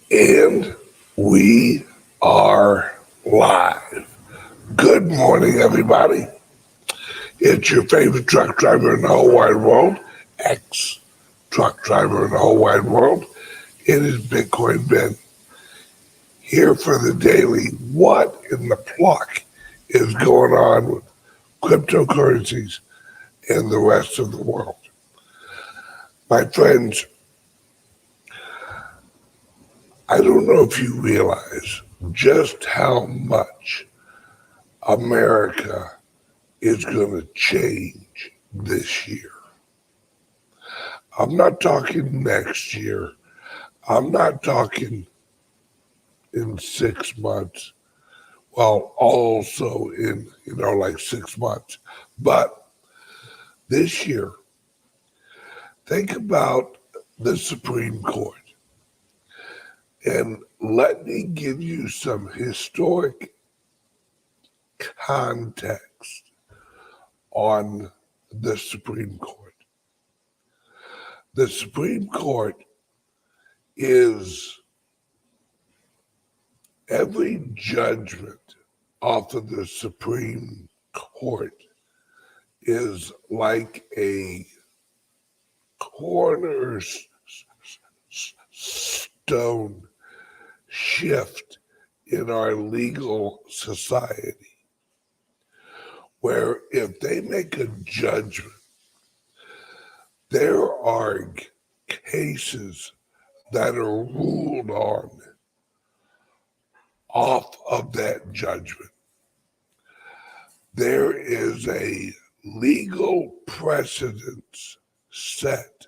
And we are live. Good morning, everybody. It's your favorite truck driver in the whole wide world, ex-truck driver in the whole wide world. It is Bitcoin Ben, here for the daily what in the pluck is going on with cryptocurrencies and the rest of the world. My friends, I don't know if you realize just how much America is going to change this year. I'm not talking next year. I'm not talking in 6 months. Well, also in, like 6 months. But this year, think about the Supreme Court. And let me give you some historic context on the Supreme Court. The Supreme Court is every judgment off of the Supreme Court is like a cornerstone shift in our legal society, where if they make a judgment, there are cases that are ruled on off of that judgment. There is a legal precedence set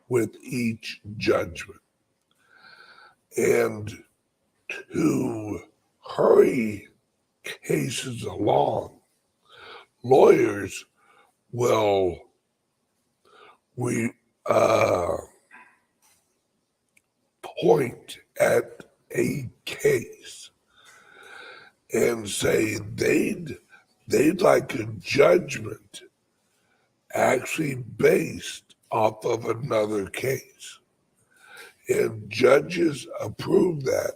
with each judgment. And to hurry cases along, lawyers will point at a case and say they'd like a judgment actually based off of another case. And judges approve that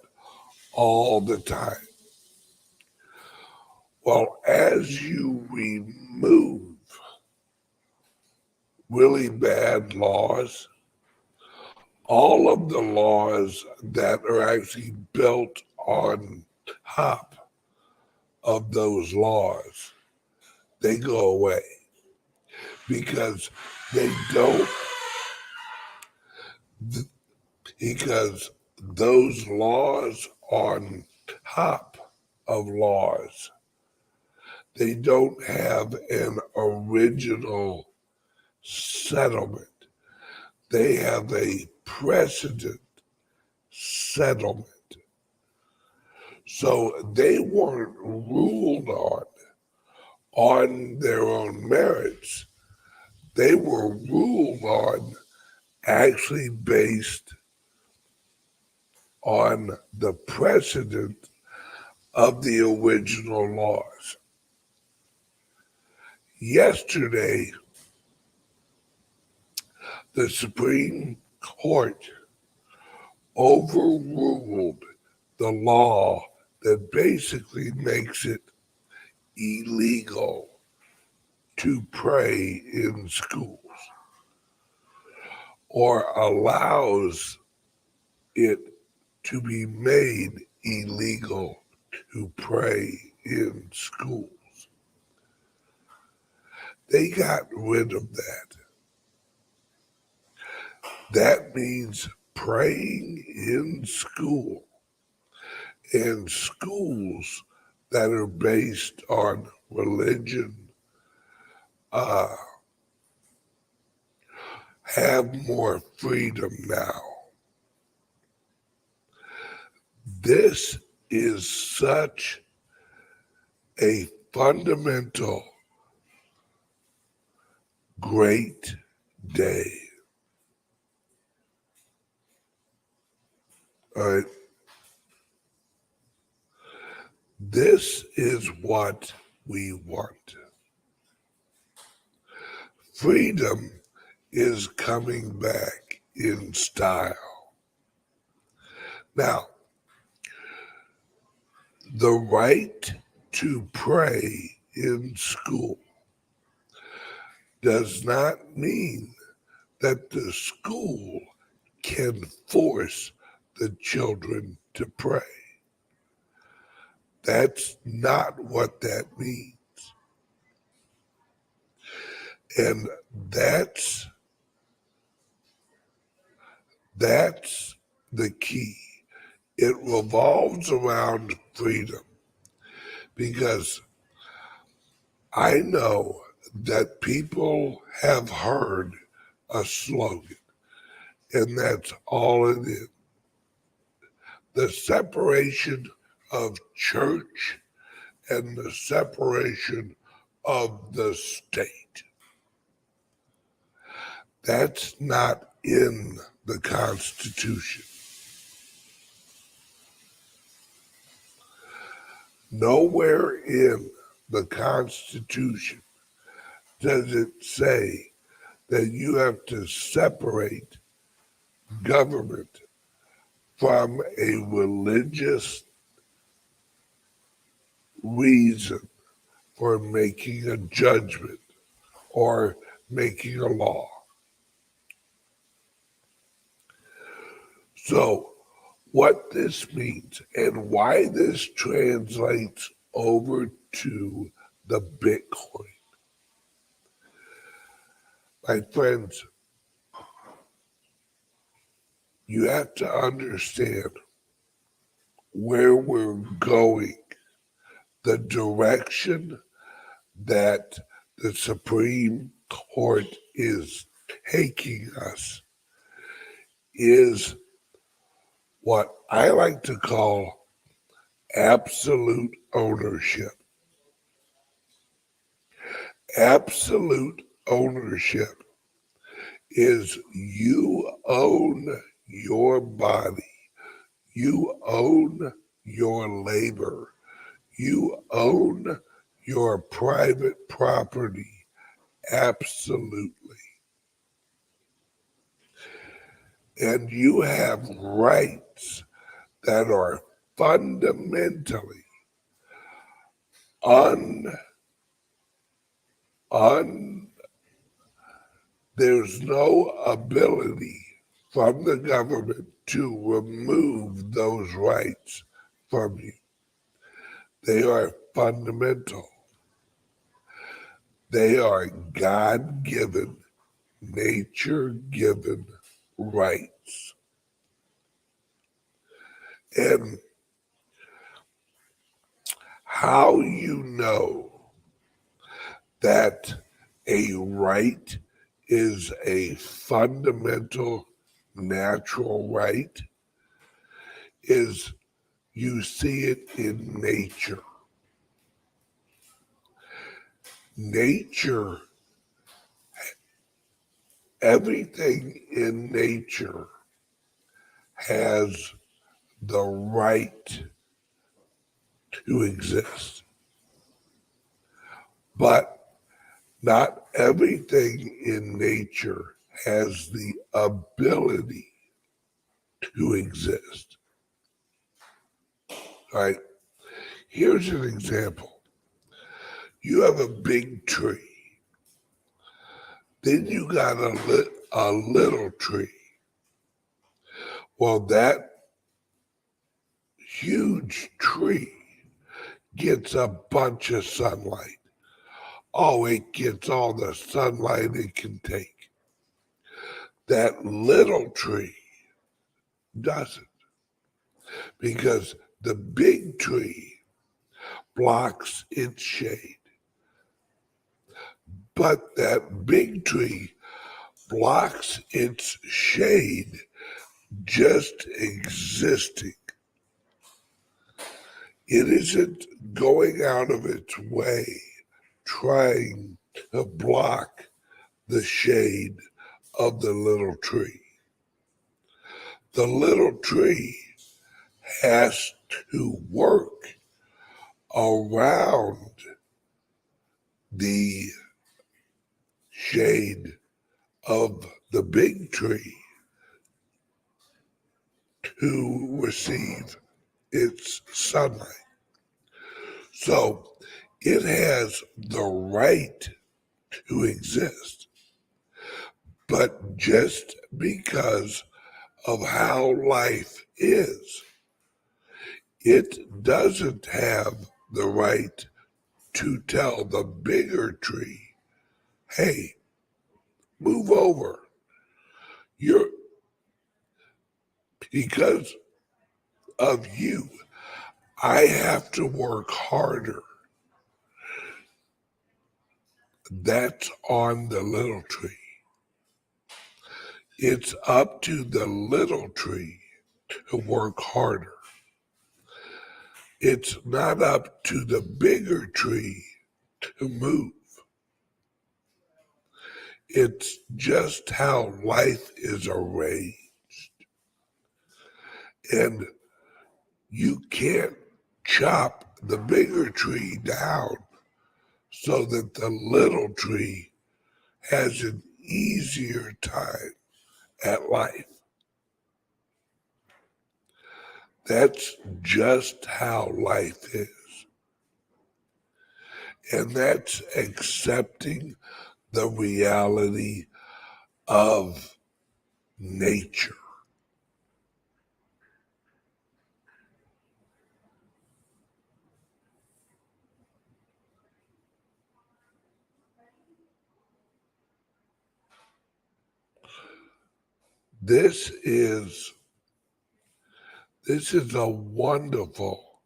all the time. Well, as you remove really bad laws, all of the laws that are actually built on top of those laws, they go away because because those laws on top of laws, they don't have an original settlement. They have a precedent settlement. So they weren't ruled on their own merits. They were ruled on actually based on the precedent of the original laws. Yesterday, the Supreme Court overruled the law that basically makes it illegal to pray in schools, or allows it to be made illegal to pray in schools. They got rid of that. That means praying in school, and schools that are based on religion have more freedom now. This is such a fundamental, great day. All right. This is what we want. Freedom is coming back in style. Now, the right to pray in school does not mean that the school can force the children to pray. That's not what that means. And that's the key. It revolves around freedom, because I know that people have heard a slogan, and that's all it is. The separation of church and the separation of the state. That's not in the Constitution. Nowhere in the Constitution does it say that you have to separate government from a religious reason for making a judgment or making a law. So, what this means and why this translates over to the Bitcoin. My friends, you have to understand where we're going, the direction that the Supreme Court is taking us is what I like to call absolute ownership. Absolute ownership is you own your body, you own your labor, you own your private property, absolutely. And you have rights that are fundamentally there's no ability from the government to remove those rights from you. They are fundamental. They are God-given, nature-given rights. And how you know that a right is a fundamental natural right is you see it in nature. Nature, everything in nature has the right to exist. But not everything in nature has the ability to exist. Right? Here's an example. You have a big tree. Then you got a little tree. Well, that huge tree gets a bunch of sunlight. Oh, it gets all the sunlight it can take. That little tree doesn't, because the big tree blocks its shade. But that big tree blocks its shade just existing. It isn't going out of its way trying to block the shade of the little tree. The little tree has to work around the shade of the big tree who receive its sunlight. So it has the right to exist, but just because of how life is, it doesn't have the right to tell the bigger tree, hey, move over. You're, because of you, I have to work harder. That's on the little tree. It's up to the little tree to work harder. It's not up to the bigger tree to move. It's just how life is arranged. And you can't chop the bigger tree down so that the little tree has an easier time at life. That's just how life is. And that's accepting the reality of nature. This is a wonderful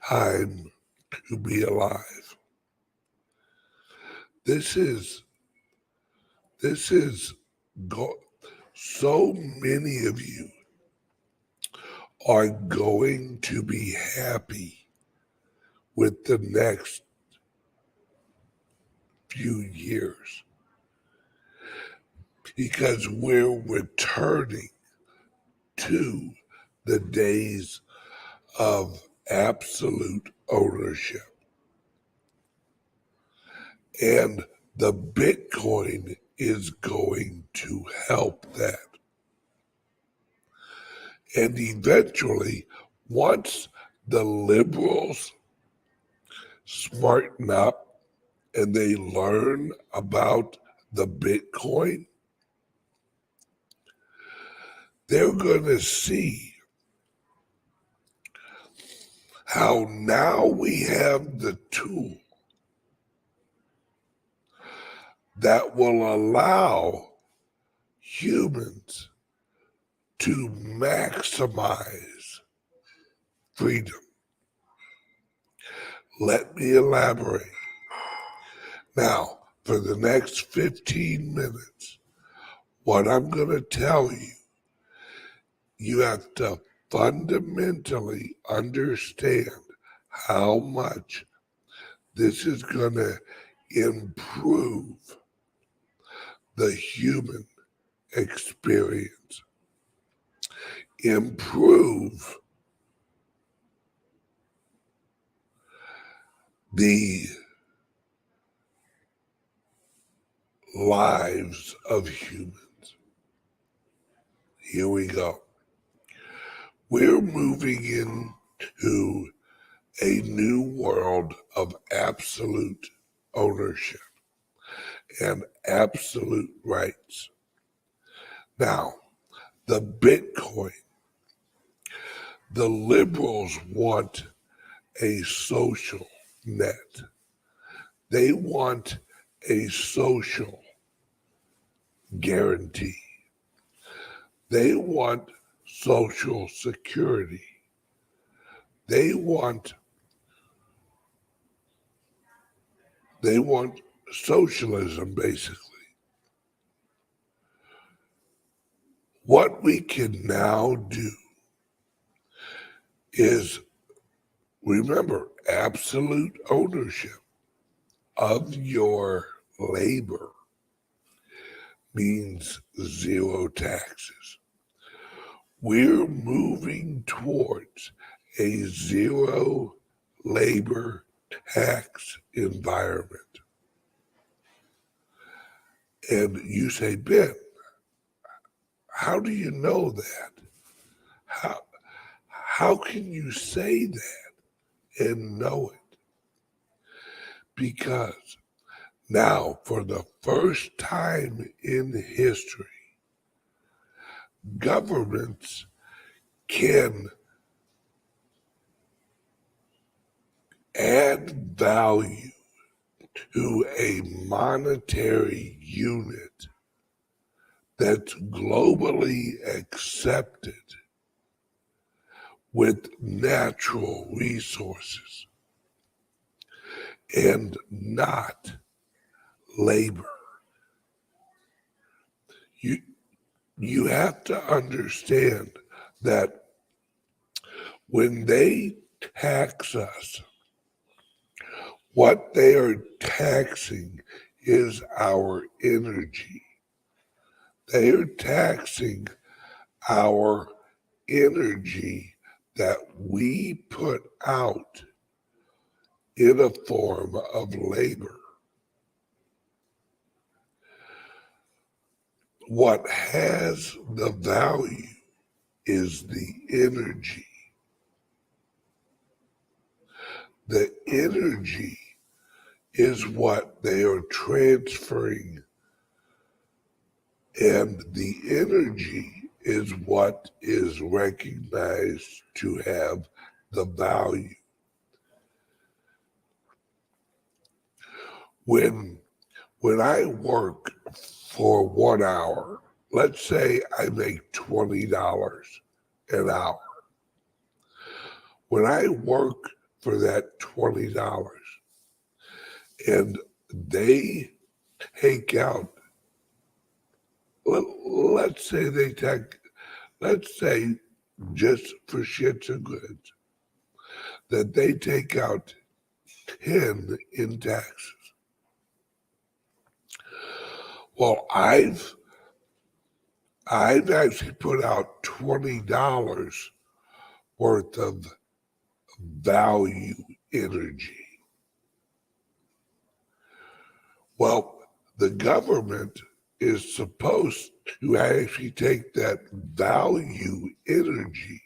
time to be alive. This is so many of you are going to be happy with the next few years because we're returning to the days of absolute ownership. And the Bitcoin is going to help that. And eventually, once the liberals smarten up and they learn about the Bitcoin, they're going to see how now we have the tool that will allow humans to maximize freedom. Let me elaborate. Now, for the next 15 minutes, what I'm going to tell you, you have to fundamentally understand how much this is going to improve the human experience, improve the lives of humans. Here we go. We're moving into a new world of absolute ownership and absolute rights. Now, the Bitcoin, the liberals want a social net. They want a social guarantee. They want social security. They want socialism, basically. What we can now do is remember absolute ownership of your labor means zero taxes. We're moving towards a zero labor tax environment. And you say, Ben, how do you know that? How can you say that and know it? Because now, for the first time in history, governments can add value to a monetary unit that's globally accepted with natural resources and not labor. You have to understand that when they tax us, what they are taxing is our energy. They are taxing our energy that we put out in a form of labor. What has the value is the energy. The energy is what they are transferring, and the energy is what is recognized to have the value. When I work for 1 hour, let's say I make $20 an hour. When I work for that $20 and they take out, let's say just for shits and goods, that they take out 10 in taxes. Well, I've actually put out $20 worth of value energy. Well, the government is supposed to actually take that value energy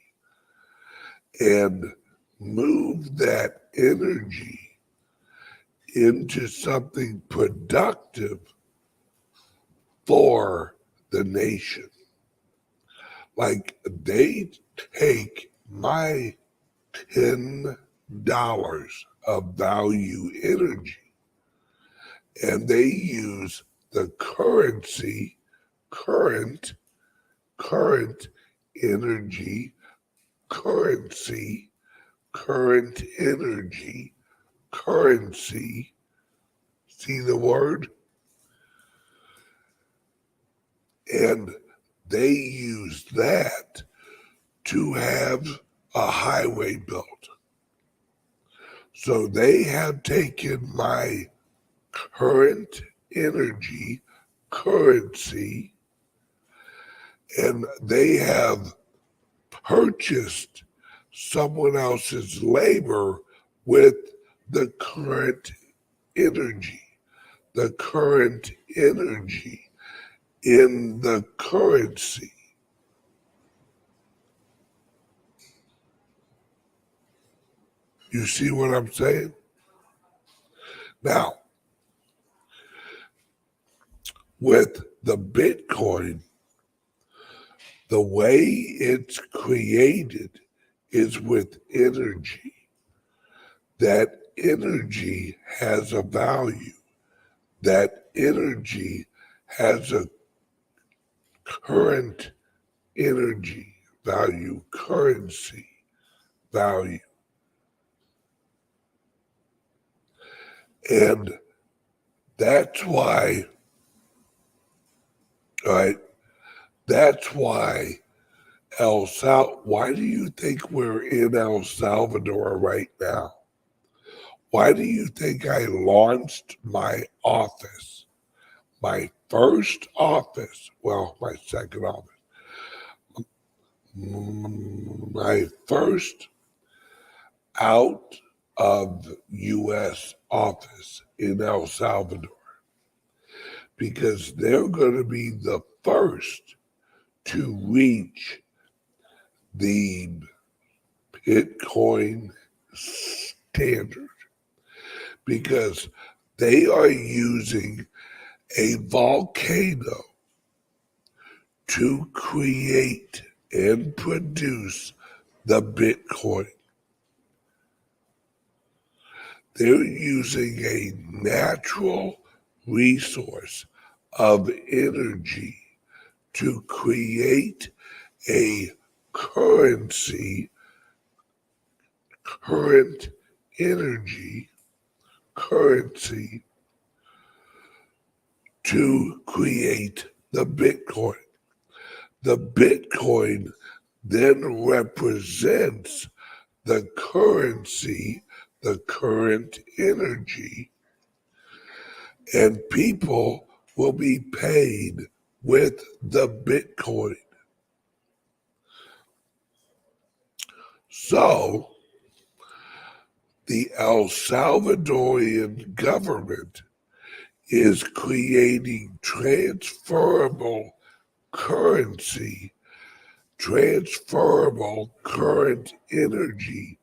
and move that energy into something productive for the nation. Like they take my $10 of value energy and they use the currency, current energy, currency, current energy, currency. See the word? And they use that to have a highway built. So they have taken my current energy, currency, and they have purchased someone else's labor with the current energy in the currency. You see what I'm saying? Now, with the Bitcoin, the way it's created is with energy. That energy has a value. That energy has a current energy value, currency value. And that's why, right? That's why why do you think we're in El Salvador right now? Why do you think I launched my office? My first office, well, my second office, my first out of U.S. office in El Salvador, because they're going to be the first to reach the Bitcoin standard because they are using a volcano to create and produce the Bitcoin. They're using a natural resource of energy to create a currency, current energy, currency to create the Bitcoin. The Bitcoin then represents the currency, the current energy, and people will be paid with the Bitcoin. So, the El Salvadorian government is creating transferable currency, transferable current energy,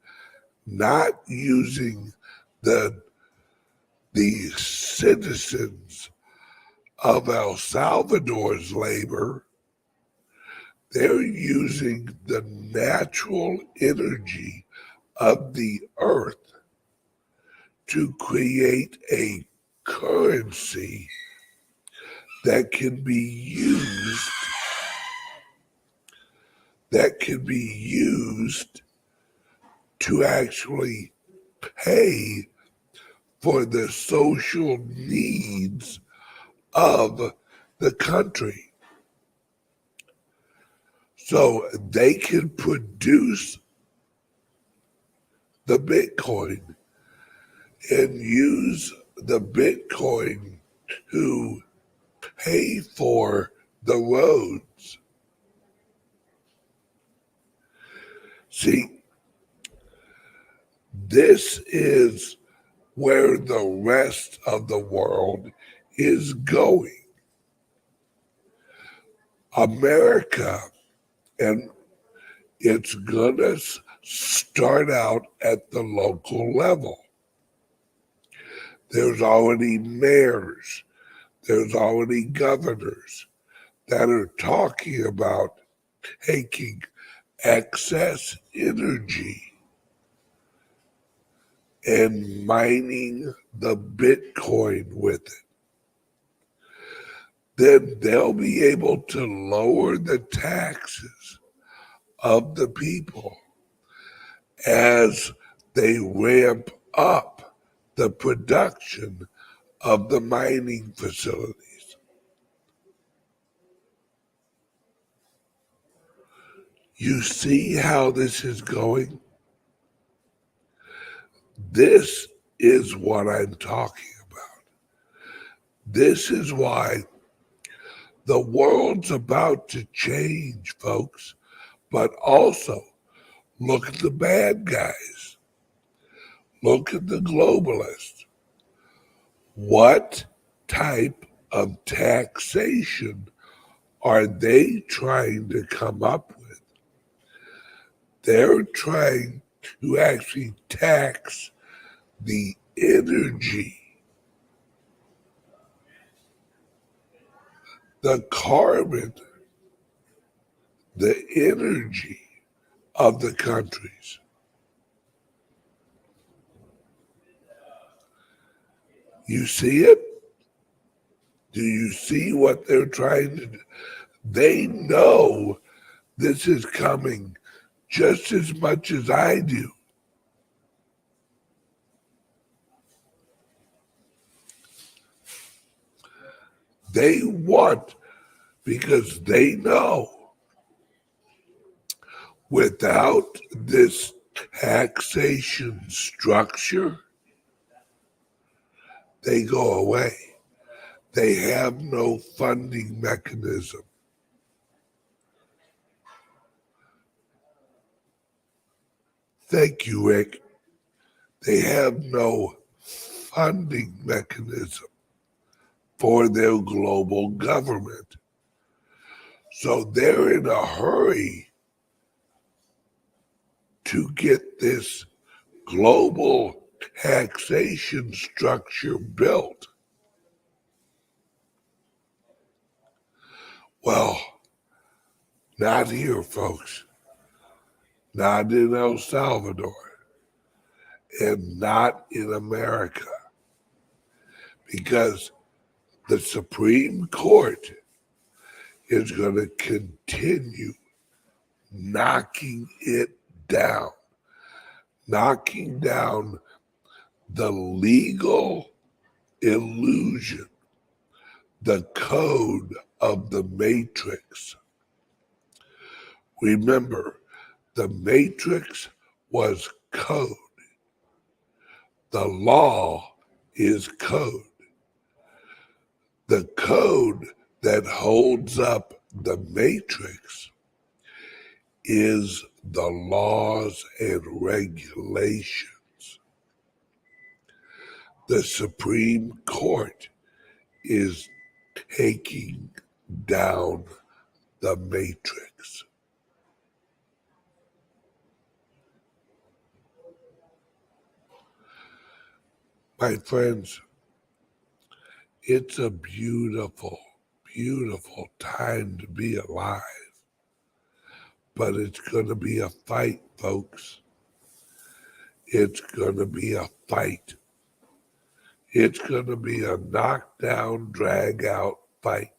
not using the citizens of El Salvador's labor. They're using the natural energy of the earth to create a currency that can be used to actually pay for the social needs of the country. So they can produce the Bitcoin and use the Bitcoin to pay for the roads. See, this is where the rest of the world is going. America, and it's gonna start out at the local level. There's already mayors, there's already governors that are talking about taking excess energy and mining the Bitcoin with it. Then they'll be able to lower the taxes of the people as they ramp up the production of the mining facilities. You see how this is going? This is what I'm talking about. This is why the world's about to change, folks, but also look at the bad guys. Look at the globalists. What type of taxation are they trying to come up with? They're trying to actually tax the energy, the carbon, the energy of the countries. You see it? Do you see what they're trying to do? They know this is coming just as much as I do. They want, because they know without this taxation structure, they go away. They have no funding mechanism. Thank you, Rick. They have no funding mechanism for their global government. So they're in a hurry to get this global taxation structure built? Well, not here, folks. Not in El Salvador. And not in America. Because the Supreme Court is going to continue knocking it down. Knocking down the legal illusion, the code of the matrix. Remember, the matrix was code. The law is code. The code that holds up the matrix is the laws and regulations. The Supreme Court is taking down the matrix. My friends, it's a beautiful, beautiful time to be alive. But it's going to be a fight, folks. It's going to be a fight. It's going to be a knockdown, drag-out fight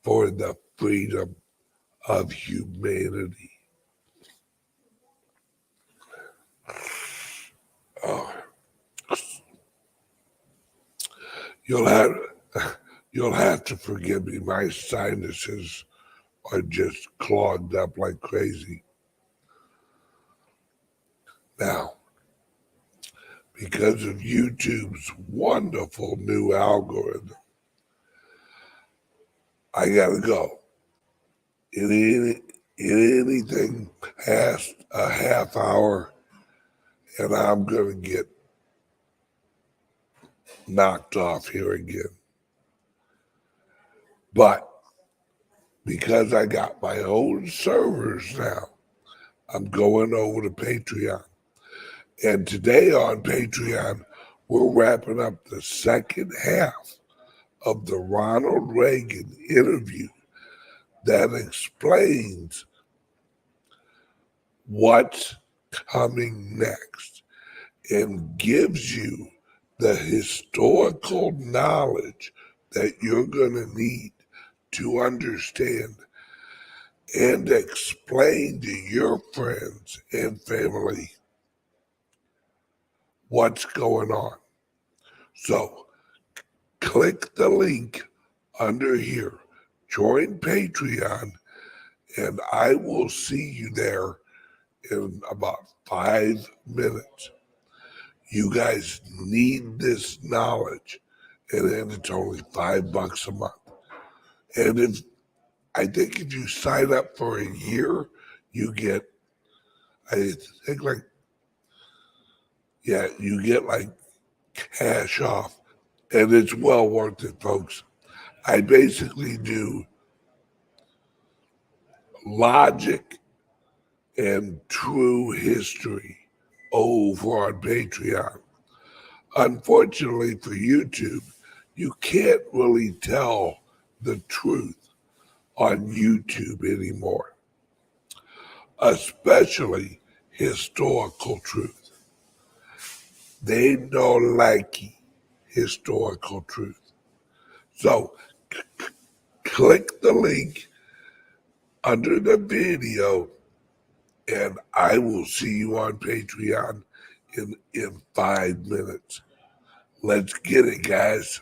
for the freedom of humanity. Oh. You'll have to forgive me. My sinuses are just clogged up like crazy. Now, because of YouTube's wonderful new algorithm, I gotta go. Anything past a half hour, and I'm gonna get knocked off here again. But because I got my own servers now, I'm going over to Patreon. And today on Patreon, we're wrapping up the second half of the Ronald Reagan interview that explains what's coming next and gives you the historical knowledge that you're going to need to understand and explain to your friends and family what's going on. So click the link under here, join Patreon, and I will see you there in about 5 minutes. You guys need this knowledge, and then it's only $5 a month. And I think if you sign up for a year, you get, I think you get like cash off, and it's well worth it, folks. I basically do logic and true history over on Patreon. Unfortunately for YouTube, you can't really tell the truth on YouTube anymore, especially historical truth. They don't like historical truth. So click the link under the video, and I will see you on Patreon in 5 minutes. Let's get it, guys.